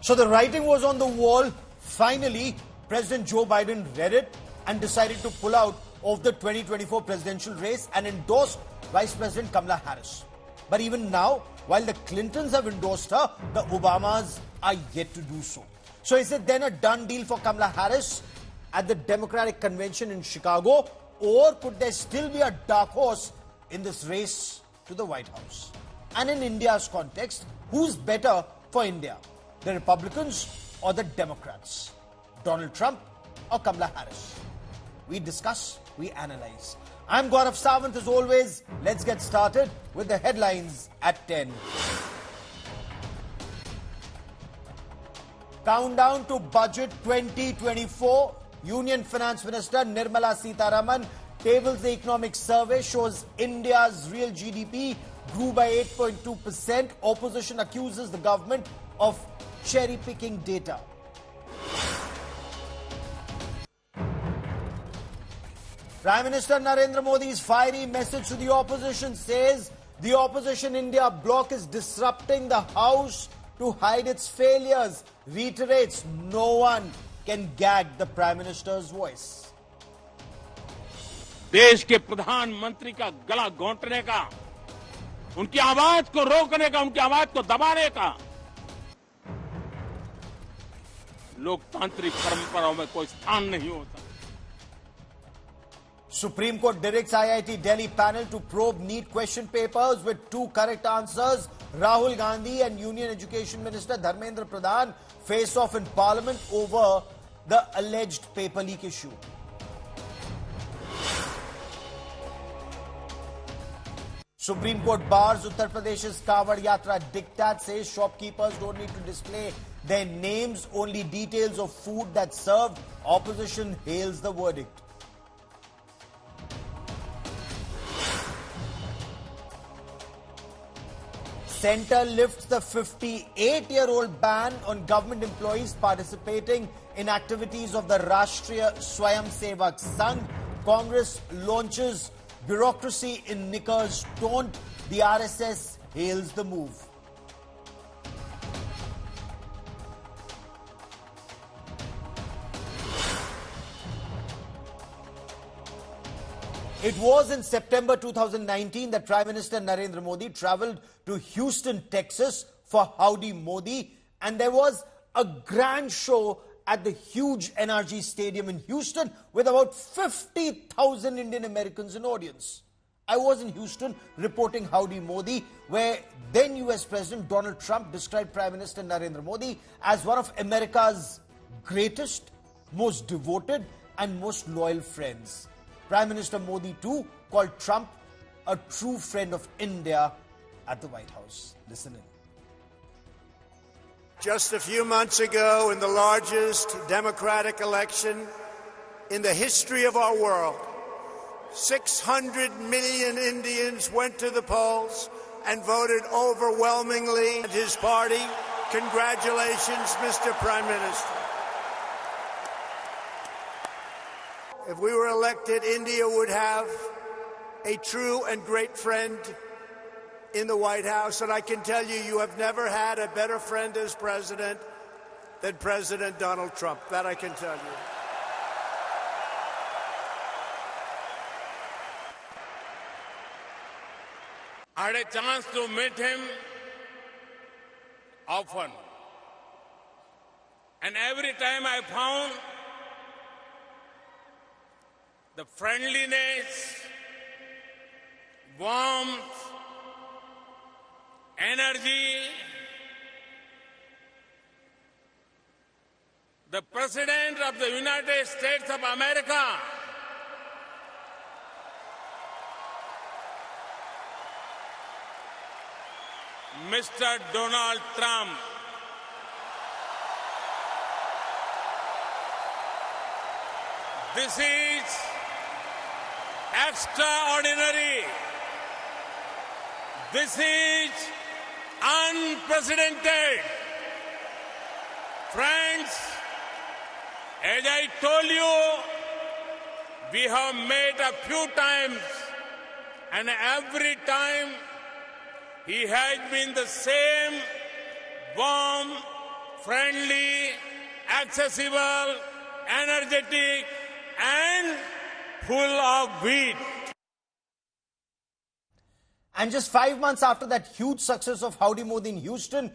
So the writing was on the wall. Finally, President Joe Biden read it and decided to pull out of the 2024 presidential race and endorsed Vice President Kamala Harris. But even now, while the Clintons have endorsed her, the Obamas are yet to do so. So is it then a done deal for Kamala Harris at the Democratic Convention in Chicago? Or could there still be a dark horse in this race to the White House? And in India's context, who's better for India? The Republicans or the Democrats? Donald Trump or Kamala Harris? We discuss, we analyze. I'm Gaurav Sawant as always. Let's get started with the headlines at 10. Countdown to Budget 2024. Union Finance Minister Nirmala Sitharaman tables the economic survey, shows India's real GDP grew by 8.2%. Opposition accuses the government of cherry-picking data. Prime Minister Narendra Modi's fiery message to the opposition says the opposition India bloc is disrupting the House to hide its failures. Reiterates no one can gag the Prime Minister's voice. देश के प्रधानमंत्री का गला घोंटने का, उनकी आवाज को रोकने का, उनकी आवाज को दबाने का लोकतांत्रिक परंपराओं में कोई स्थान नहीं होता. Supreme Court directs IIT Delhi panel to probe NEET question papers with 2 correct answers. Rahul Gandhi and Union Education Minister Dharmendra Pradhan face off in Parliament over the alleged paper leak issue. Supreme Court bars Uttar Pradesh's Kawad Yatra diktat, says shopkeepers don't need to display their names, only details of food that's served. Opposition hails the verdict. Centre lifts the 58-year-old ban on government employees participating in activities of the Rashtriya Swayamsevak Sangh. Congress launches bureaucracy in knickers taunt. The RSS hails the move. It was in September 2019 that Prime Minister Narendra Modi travelled to Houston, Texas for Howdy Modi, and there was a grand show at the huge NRG Stadium in Houston with about 50,000 Indian Americans in audience. I was in Houston reporting Howdy Modi, where then US President Donald Trump described Prime Minister Narendra Modi as one of America's greatest, most devoted and most loyal friends. Prime Minister Modi too called Trump a true friend of India at the White House. Listen in. Just a few months ago, in the largest democratic election in the history of our world, 600 million Indians went to the polls and voted overwhelmingly at his party. Congratulations, Mr. Prime Minister. If we were elected, India would have a true and great friend in the White House. And I can tell you, you have never had a better friend as president than President Donald Trump. That I can tell you. I had a chance to meet him often. And every time I found the friendliness, warmth, energy, the President of the United States of America, Mr. Donald Trump, this is extraordinary. This is unprecedented. Friends, as I told you, we have met a few times, and every time he has been the same warm, friendly, accessible, energetic, and full of wheat. And just 5 months after that huge success of Howdy Modi in Houston,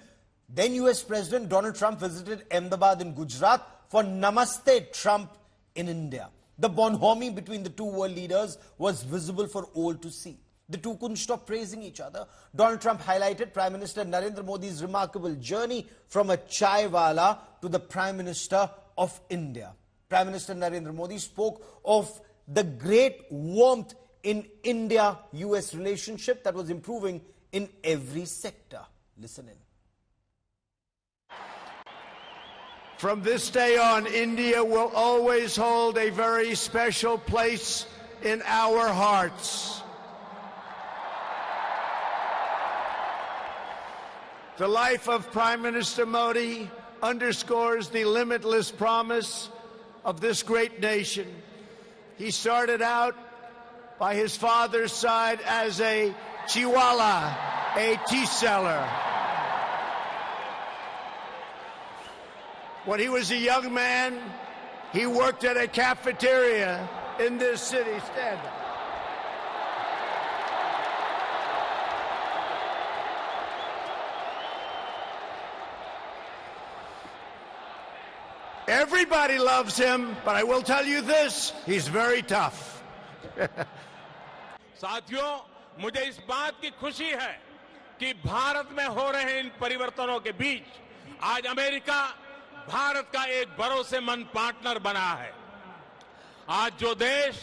then US President Donald Trump visited Ahmedabad in Gujarat for Namaste Trump in India. The bonhomie between the two world leaders was visible for all to see. The two couldn't stop praising each other. Donald Trump highlighted Prime Minister Narendra Modi's remarkable journey from a chaiwala to the Prime Minister of India. Prime Minister Narendra Modi spoke of the great warmth in India-US relationship that was improving in every sector. Listen in. From this day on, India will always hold a very special place in our hearts. The life of Prime Minister Modi underscores the limitless promise of this great nation. He started out by his father's side as a chiwala, a tea seller. When he was a young man, he worked at a cafeteria in this city. Stand up. Everybody loves him, but I will tell you this, he's very tough. साथियों, मुझे इस बात की खुशी है कि भारत में हो रहे इन परिवर्तनों के बीच आज अमेरिका भारत का एक भरोसेमंद पार्टनर बना है। आज जो देश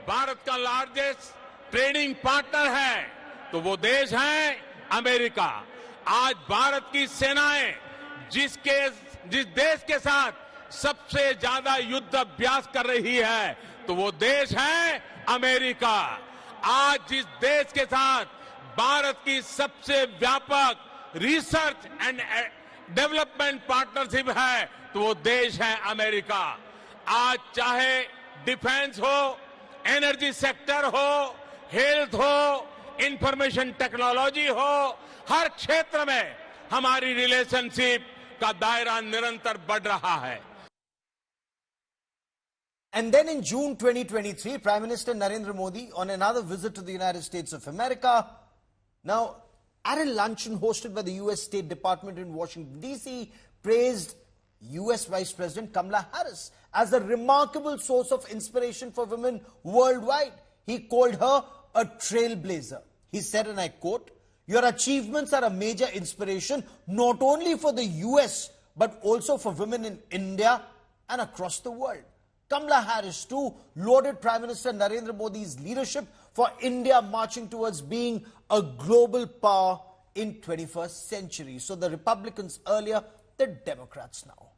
भारत का लार्जेस्ट ट्रेडिंग पार्टनर है, तो वो देश है अमेरिका। आज भारत की सेनाएं जिस देश के साथ सबसे ज्यादा युद्ध अभ्यास कर रही है, तो वो देश है अमेरिका। आज जिस देश के साथ भारत की सबसे व्यापक रिसर्च एंड डेवलपमेंट पार्टनरशिप है, तो वो देश है अमेरिका। आज चाहे डिफेंस हो, एनर्जी सेक्टर हो, हेल्थ हो, इंफॉर्मेशन टेक्नोलॉजी हो, हर क्षेत्र में हमारी रिलेशनशिप का दायरा निरंतर बढ़ रहा है। And then in June 2023, Prime Minister Narendra Modi on another visit to the United States of America. Now, at a luncheon hosted by the US State Department in Washington, D.C., praised US Vice President Kamala Harris as a remarkable source of inspiration for women worldwide. He called her a trailblazer. He said, and I quote, "Your achievements are a major inspiration not only for the US, but also for women in India and across the world." Kamala Harris too lauded Prime Minister Narendra Modi's leadership for India marching towards being a global power in 21st century. So the Republicans earlier, the Democrats now.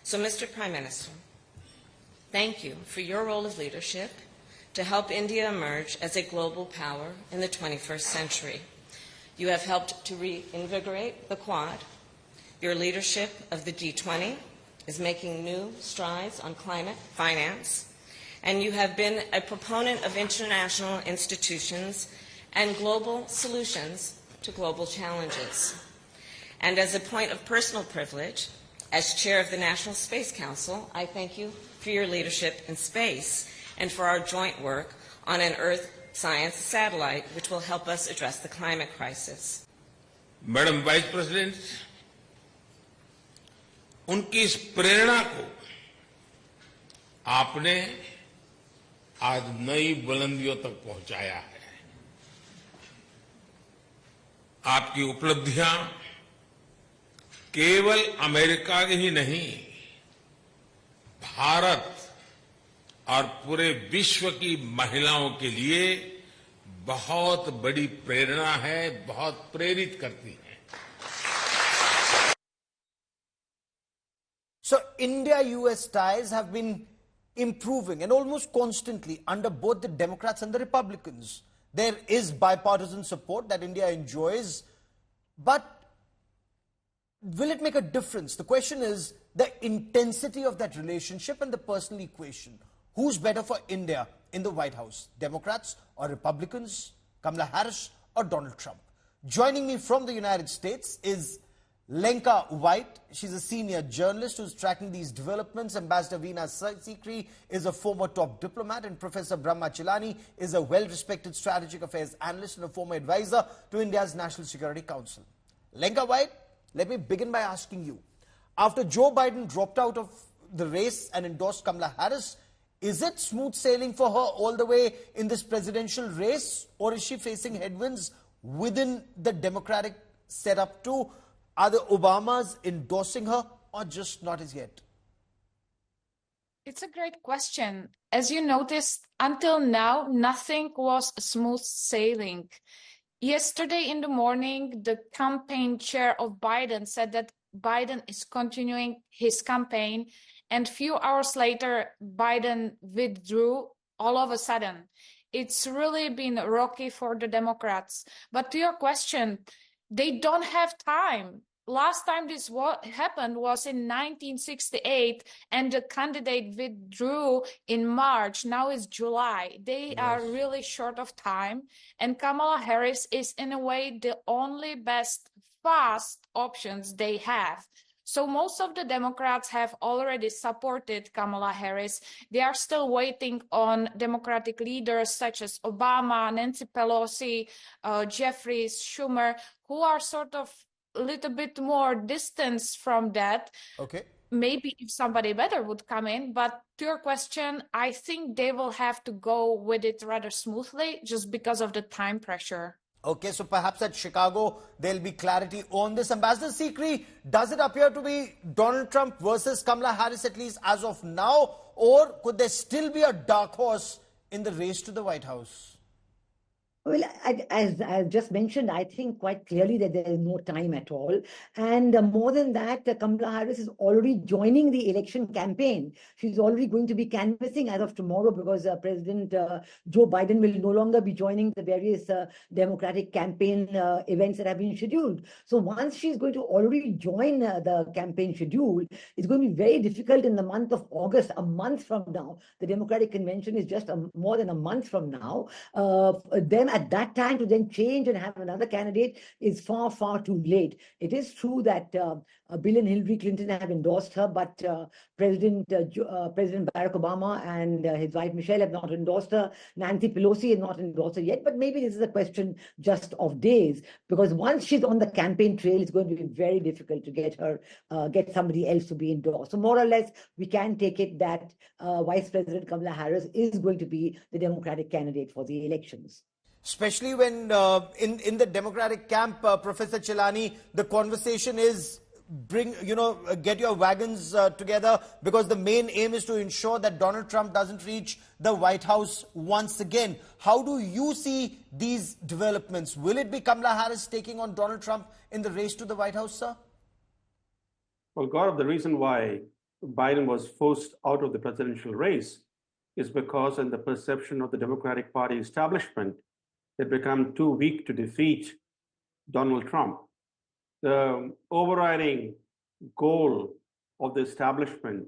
So Mr. Prime Minister, thank you for your role of leadership to help India emerge as a global power in the 21st century. You have helped to reinvigorate the Quad. Your leadership of the G20 is making new strides on climate finance, and you have been a proponent of international institutions and global solutions to global challenges. And as a point of personal privilege, as chair of the National Space Council, I thank you for your leadership in space and for our joint work on an Earth science satellite, which will help us address the climate crisis. Madam vice president, उनकी इस प्रेरणा को आपने आज नई बुलंदियों तक पहुंचाया है। आपकी उपलब्धियां केवल अमेरिका की ही नहीं, भारत और पूरे विश्व की महिलाओं के लिए बहुत बड़ी प्रेरणा है, बहुत प्रेरित करती है। So India-US ties have been improving and almost constantly under both the Democrats and the Republicans. There is bipartisan support that India enjoys, but will it make a difference? The question is the intensity of that relationship and the personal equation. Who's better for India in the White House? Democrats or Republicans? Kamala Harris or Donald Trump? Joining me from the United States is Lenka White, she's a senior journalist who's tracking these developments. Ambassador Veena Sikri is a former top diplomat, and Professor Brahma Chilani is a well-respected strategic affairs analyst and a former advisor to India's National Security Council. Lenka White, let me begin by asking you, after Joe Biden dropped out of the race and endorsed Kamala Harris, is it smooth sailing for her all the way in this presidential race, or is she facing headwinds within the Democratic setup too? Are the Obamas endorsing her, or just not as yet? It's a great question. As you noticed, until now, nothing was smooth sailing. Yesterday in the morning, the campaign chair of Biden said that Biden is continuing his campaign, and few hours later, Biden withdrew all of a sudden. It's really been rocky for the Democrats. But to your question, they don't have time. Last time this happened was in 1968, and the candidate withdrew in March. Now it's July. They are really short of time. And Kamala Harris is, in a way, the only best fast options they have. So most of the Democrats have already supported Kamala Harris. They are still waiting on Democratic leaders such as Obama, Nancy Pelosi, Jeffries, Schumer, who are sort of a little bit more distance from that. Okay. Maybe if somebody better would come in. But to your question, I think they will have to go with it rather smoothly just because of the time pressure. Okay, so perhaps at Chicago, there'll be clarity on this. Ambassador Sikri, does it appear to be Donald Trump versus Kamala Harris, at least as of now? Or could there still be a dark horse in the race to the White House? Well, as I just mentioned, I think quite clearly that there is no time at all. And more than that, Kamala Harris is already joining the election campaign. She's already going to be canvassing as of tomorrow, because President Joe Biden will no longer be joining the various Democratic campaign events that have been scheduled. So once she's going to already join the campaign schedule, it's going to be very difficult in the month of August, a month from now. The Democratic convention is just more than a month from now. Then at that time to then change and have another candidate is far, far too late. It is true that Bill and Hillary Clinton have endorsed her, but President Barack Obama and his wife Michelle have not endorsed her. Nancy Pelosi has not endorsed her yet, but maybe this is a question just of days, because once she's on the campaign trail, it's going to be very difficult to get somebody else to be endorsed. So more or less, we can take it that Vice President Kamala Harris is going to be the Democratic candidate for the elections. Especially when in the Democratic camp, Professor Chilani, the conversation is get your wagons together, because the main aim is to ensure that Donald Trump doesn't reach the White House once again. How do you see these developments? Will it be Kamala Harris taking on Donald Trump in the race to the White House, sir? Well, Gaurav, the reason why Biden was forced out of the presidential race is because, in the perception of the Democratic Party establishment, it become too weak to defeat Donald Trump. The overriding goal of the establishment,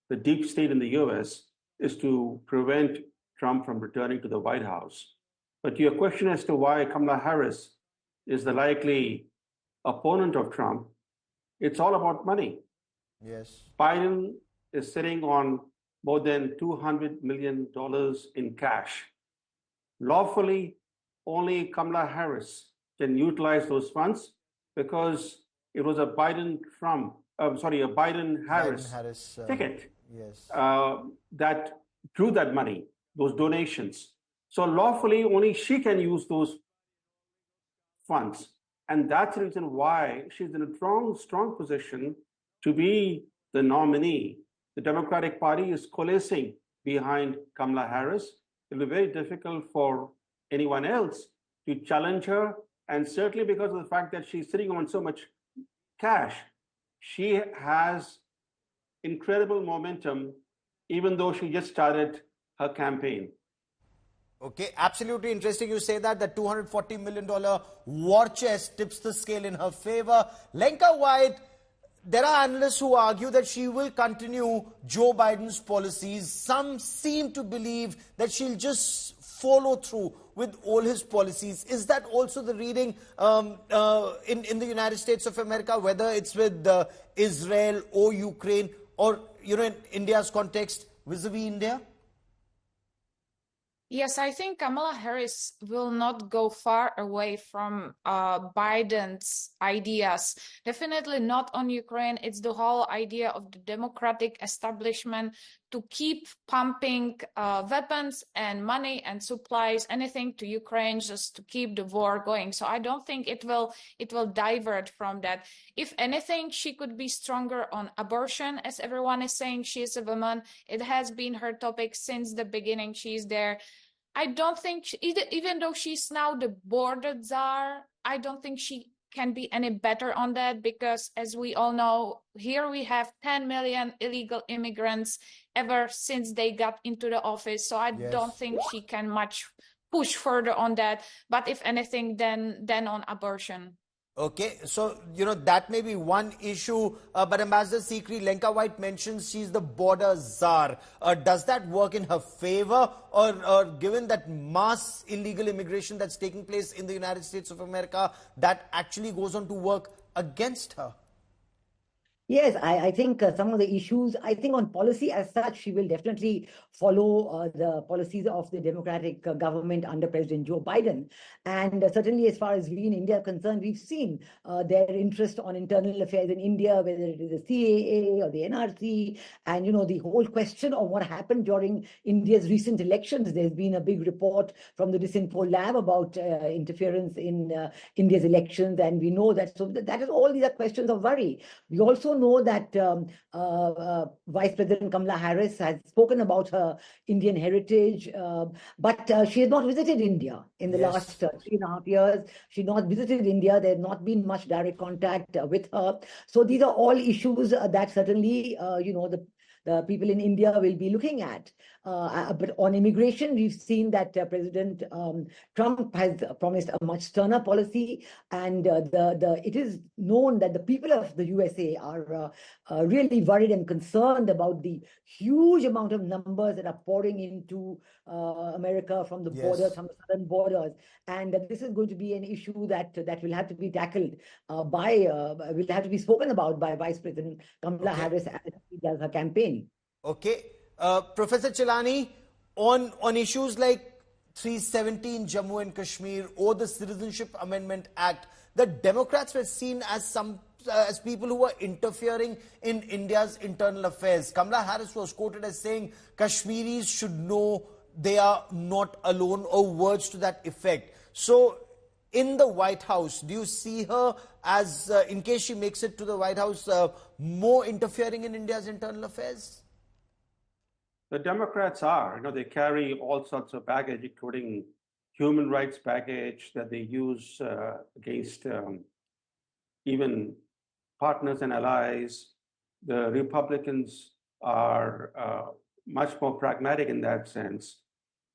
the deep state in the US, is to prevent Trump from returning to the White House. But your question as to why Kamala Harris is the likely opponent of Trump, it's all about money. Yes. Biden is sitting on more than $200 million in cash. Lawfully, only Kamala Harris can utilize those funds, because it was a Biden-Harris ticket that drew that money, those donations. So lawfully, only she can use those funds. And that's the reason why she's in a strong position to be the nominee. The Democratic Party is coalescing behind Kamala Harris. It'll be very difficult for anyone else to challenge her, and certainly because of the fact that she's sitting on so much cash, she has incredible momentum, even though she just started her campaign. Okay, absolutely interesting you say that. The $240 million war chest tips the scale in her favor. Lenka White, there are analysts who argue that she will continue Joe Biden's policies. Some seem to believe that she'll just follow through with all his policies. Is that also the reading in the United States of America, whether it's with Israel or Ukraine, or in India's context vis-a-vis India? Yes, I think Kamala Harris will not go far away from Biden's ideas. Definitely not on Ukraine. It's the whole idea of the democratic establishment to keep pumping weapons and money and supplies, anything to Ukraine, just to keep the war going. So I don't think it will divert from that. If anything, she could be stronger on abortion, as everyone is saying. She is a woman. It has been her topic since the beginning. She's there. I don't think, even though she's now the border czar, I don't think she can be any better on that, because as we all know, here we have 10 million illegal immigrants ever since they got into the office. So I don't think she can much push further on that. But if anything, then on abortion. Okay, so, that may be one issue, but Ambassador Sikri, Lenka White mentions she's the border czar. Does that work in her favor, or given that mass illegal immigration that's taking place in the United States of America, that actually goes on to work against her? Yes, I think some of the issues, I think on policy as such, she will definitely follow the policies of the Democratic government under President Joe Biden. And certainly as far as we in India are concerned, we've seen their interest on internal affairs in India, whether it is the CAA or the NRC, and, the whole question of what happened during India's recent elections. There's been a big report from the Disinfo Lab about interference in India's elections, and we know that. So that is all, these are questions of worry. We also know that Vice President Kamala Harris has spoken about her Indian heritage, but she has not visited India in the last 3.5 years. She not visited India. There has not been much direct contact with her. So these are all issues that certainly, the people in India will be looking at. But on immigration, we've seen that President Trump has promised a much sterner policy, and it is known that the people of the USA are really worried and concerned about the huge amount of numbers that are pouring into America from the borders, from the southern borders, and this is going to be an issue that will have to be tackled will have to be spoken about by Vice President Kamala Harris as she does her campaign. Okay. Professor Chilani, on issues like 370 in Jammu and Kashmir or the Citizenship Amendment Act, the Democrats were seen as people who were interfering in India's internal affairs. Kamala Harris was quoted as saying Kashmiris should know they are not alone, or words to that effect. So in the White House, do you see her as, in case she makes it to the White House, more interfering in India's internal affairs? The Democrats are, they carry all sorts of baggage, including human rights baggage that they use against even partners and allies. The Republicans are much more pragmatic in that sense.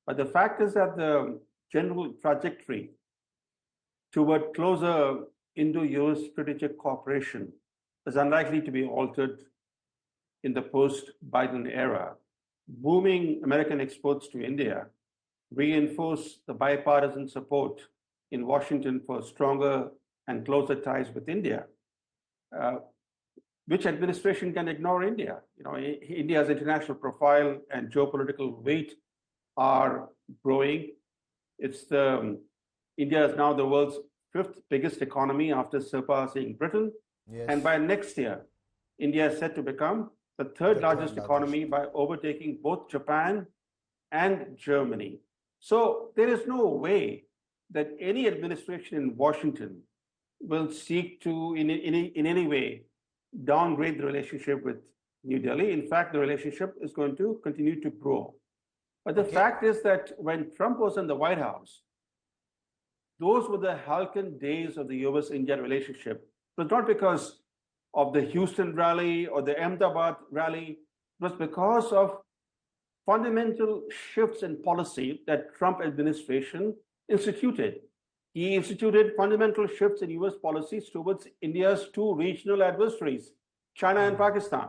But the fact is that the general trajectory toward closer Indo-US strategic cooperation is unlikely to be altered in the post-Biden era. Booming American exports to India reinforce the bipartisan support in Washington for stronger and closer ties with India. Which administration can ignore India? India's international profile and geopolitical weight are growing. India is now the world's 5th biggest economy after surpassing Britain. And by next year, India is set to become the third largest economy by overtaking both Japan and Germany. So there is no way that any administration in Washington will seek to, in any way, downgrade the relationship with New Delhi. In fact, the relationship is going to continue to grow. But the fact is that when Trump was in the White House, those were the halcyon days of the US-India relationship. It was not because of the Houston rally or the Ahmedabad rally. It was because of fundamental shifts in policy that Trump administration instituted. He instituted fundamental shifts in US policies towards India's 2 regional adversaries, China and Pakistan.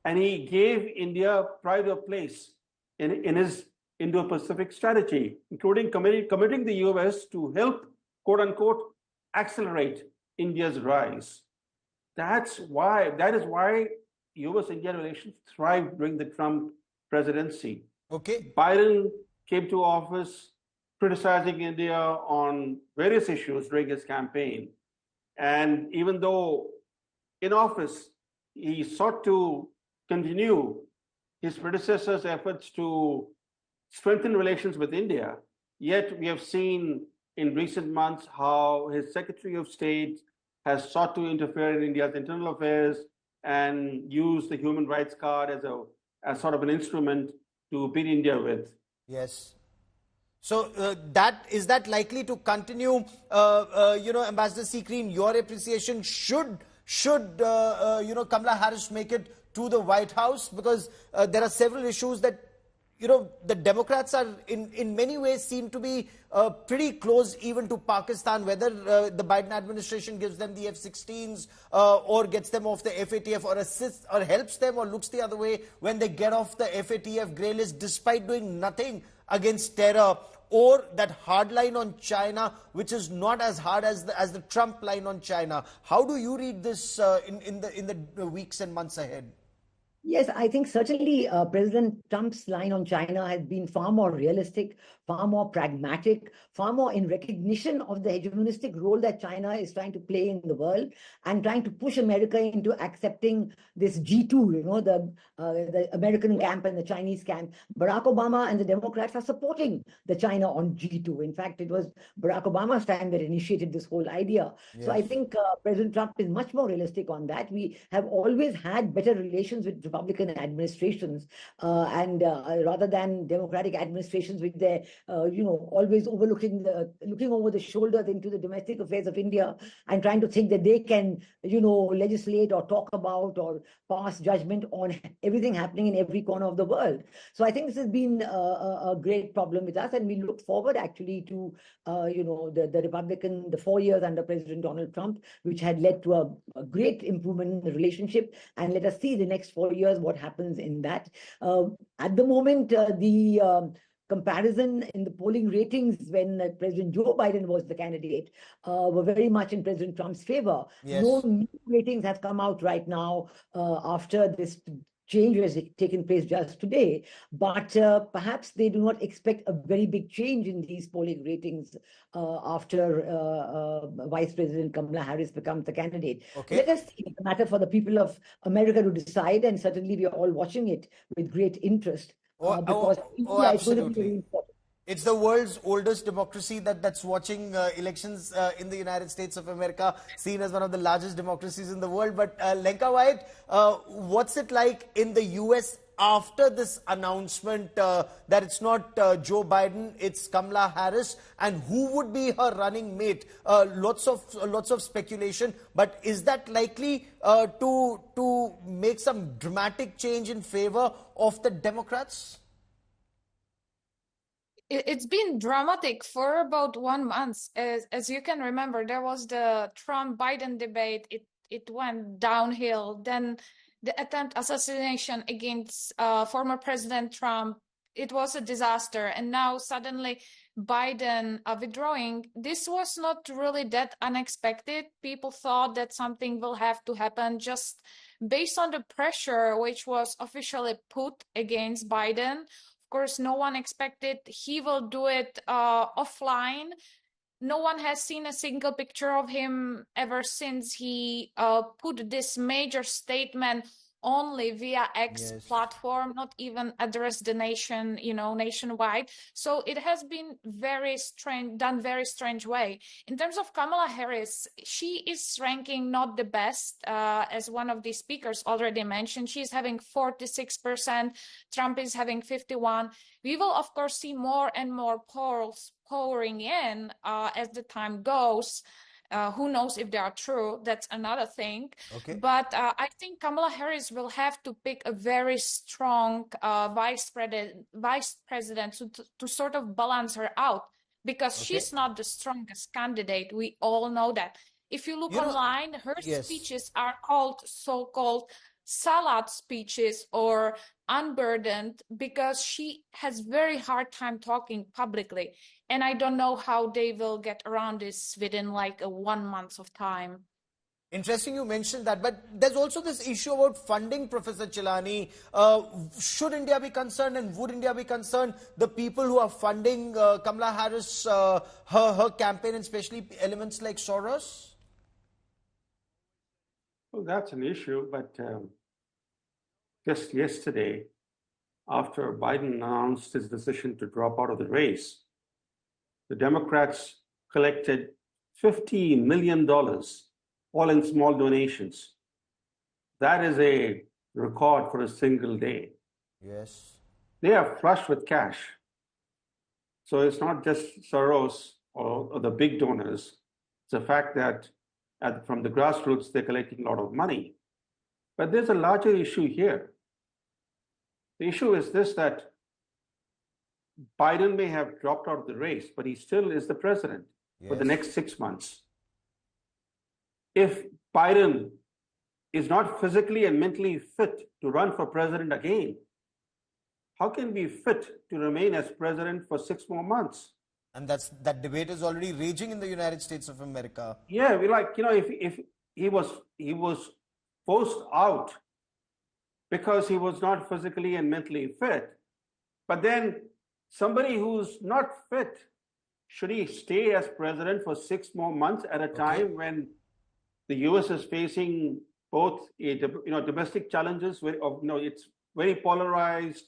And he gave India pride of place in his Indo-Pacific strategy, including committing the US to help, quote unquote, accelerate India's rise. That is why US-India relations thrived during the Trump presidency. Okay. Biden came to office criticizing India on various issues during his campaign. And even though in office, he sought to continue his predecessor's efforts to strengthen relations with India, yet we have seen in recent months how his Secretary of State has sought to interfere in India's internal affairs and use the human rights card as sort of an instrument to beat India with. Yes. So is that likely to continue? Ambassador Sikri, your appreciation, should Kamala Harris make it to the White House? Because there are several issues that the Democrats are in many ways seem to be pretty close even to Pakistan, whether the Biden administration gives them the F-16s or gets them off the FATF, or assists or helps them or looks the other way when they get off the FATF grey list despite doing nothing against terror, or that hard line on China, which is not as hard as the Trump line on China. How do you read this in the weeks and months ahead? Yes, I think certainly President Trump's line on China has been far more realistic, far more pragmatic, far more in recognition of the hegemonistic role that China is trying to play in the world and trying to push America into accepting this G2, the American camp and the Chinese camp. Barack Obama and the Democrats are supporting the China on G2. In fact, it was Barack Obama's time that initiated this whole idea. Yes. So I think President Trump is much more realistic on that. We have always had better relations with Republican administrations and rather than Democratic administrations with their, always looking over the shoulders into the domestic affairs of India and trying to think that they can, legislate or talk about or pass judgment on everything happening in every corner of the world. So I think this has been a great problem with us, and we look forward actually to, the 4 years under President Donald Trump, which had led to a great improvement in the relationship. And let us see the next 4 years what happens in that. At the moment, the comparison in the polling ratings when President Joe Biden was the candidate were very much in President Trump's favor. Yes. No new ratings have come out right now after this change has taken place just today, but perhaps they do not expect a very big change in these polling ratings after Vice President Kamala Harris becomes the candidate. Okay. Let us see. It's a matter for the people of America to decide, and certainly we are all watching it with great interest because India is going to be very important. It's the world's oldest democracy that's watching elections in the United States of America, seen as one of the largest democracies in the world. But Lenka White, what's it like in the US after this announcement that it's not Joe Biden, it's Kamala Harris, and who would be her running mate? Lots of speculation, but is that likely to make some dramatic change in favor of the Democrats? It's been dramatic for about 1 month. As you can remember, there was the Trump-Biden debate. It went downhill. Then the attempt assassination against former President Trump. It was a disaster. And now suddenly Biden withdrawing. This was not really that unexpected. People thought that something will have to happen just based on the pressure which was officially put against Biden. Of course, no one expected he will do it offline. No one has seen a single picture of him ever since he put this major statement only via X platform, not even address the nation, nationwide. So it has been very strange way. In terms of Kamala Harris, she is ranking not the best, as one of the speakers already mentioned. She's having 46%, Trump is having 51%. We will, of course, see more and more polls pouring in as the time goes. Who knows if they are true? That's another thing. Okay. But I think Kamala Harris will have to pick a very strong vice president to sort of balance her out, because she's not the strongest candidate. We all know that. If you look online, her speeches are called so-called salad speeches or unburdened, because she has very hard time talking publicly. And I don't know how they will get around this within like a 1 month of time. Interesting you mentioned that, but there's also this issue about funding, Professor Chilani. Should India be concerned, and would India be concerned, the people who are funding Kamala Harris, her campaign, and especially elements like Soros? Well, that's an issue, but just yesterday, after Biden announced his decision to drop out of the race, the Democrats collected $50 million, all in small donations. That is a record for a single day. Yes. They are flush with cash. So it's not just Soros or the big donors. It's a fact that from the grassroots, they're collecting a lot of money. But there's a larger issue here. The issue is this, that Biden may have dropped out of the race, but he still is the president for the next 6 months. If Biden is not physically and mentally fit to run for president again, how can we fit to remain as president for 6 more months? And that debate is already raging in the United States of America. Yeah, if he was forced out because he was not physically and mentally fit, but then somebody who's not fit, should he stay as president for 6 more months at a time when the U.S. is facing both domestic challenges, it's very polarized,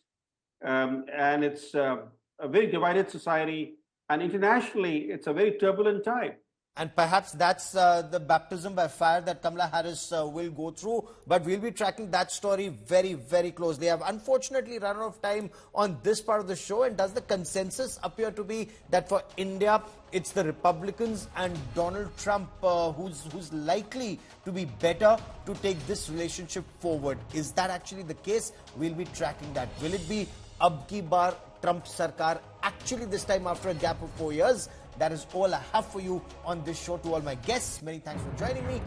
and it's a very divided society. And internationally, it's a very turbulent time. And perhaps that's the baptism by fire that Kamala Harris will go through. But we'll be tracking that story very, very closely. I've unfortunately run out of time on this part of the show. And does the consensus appear to be that for India, it's the Republicans and Donald Trump who's likely to be better to take this relationship forward? Is that actually the case? We'll be tracking that. Will it be ab ki baar Trump Sarkar actually this time after a gap of 4 years? That is all I have for you on this show. To all my guests, many thanks for joining me.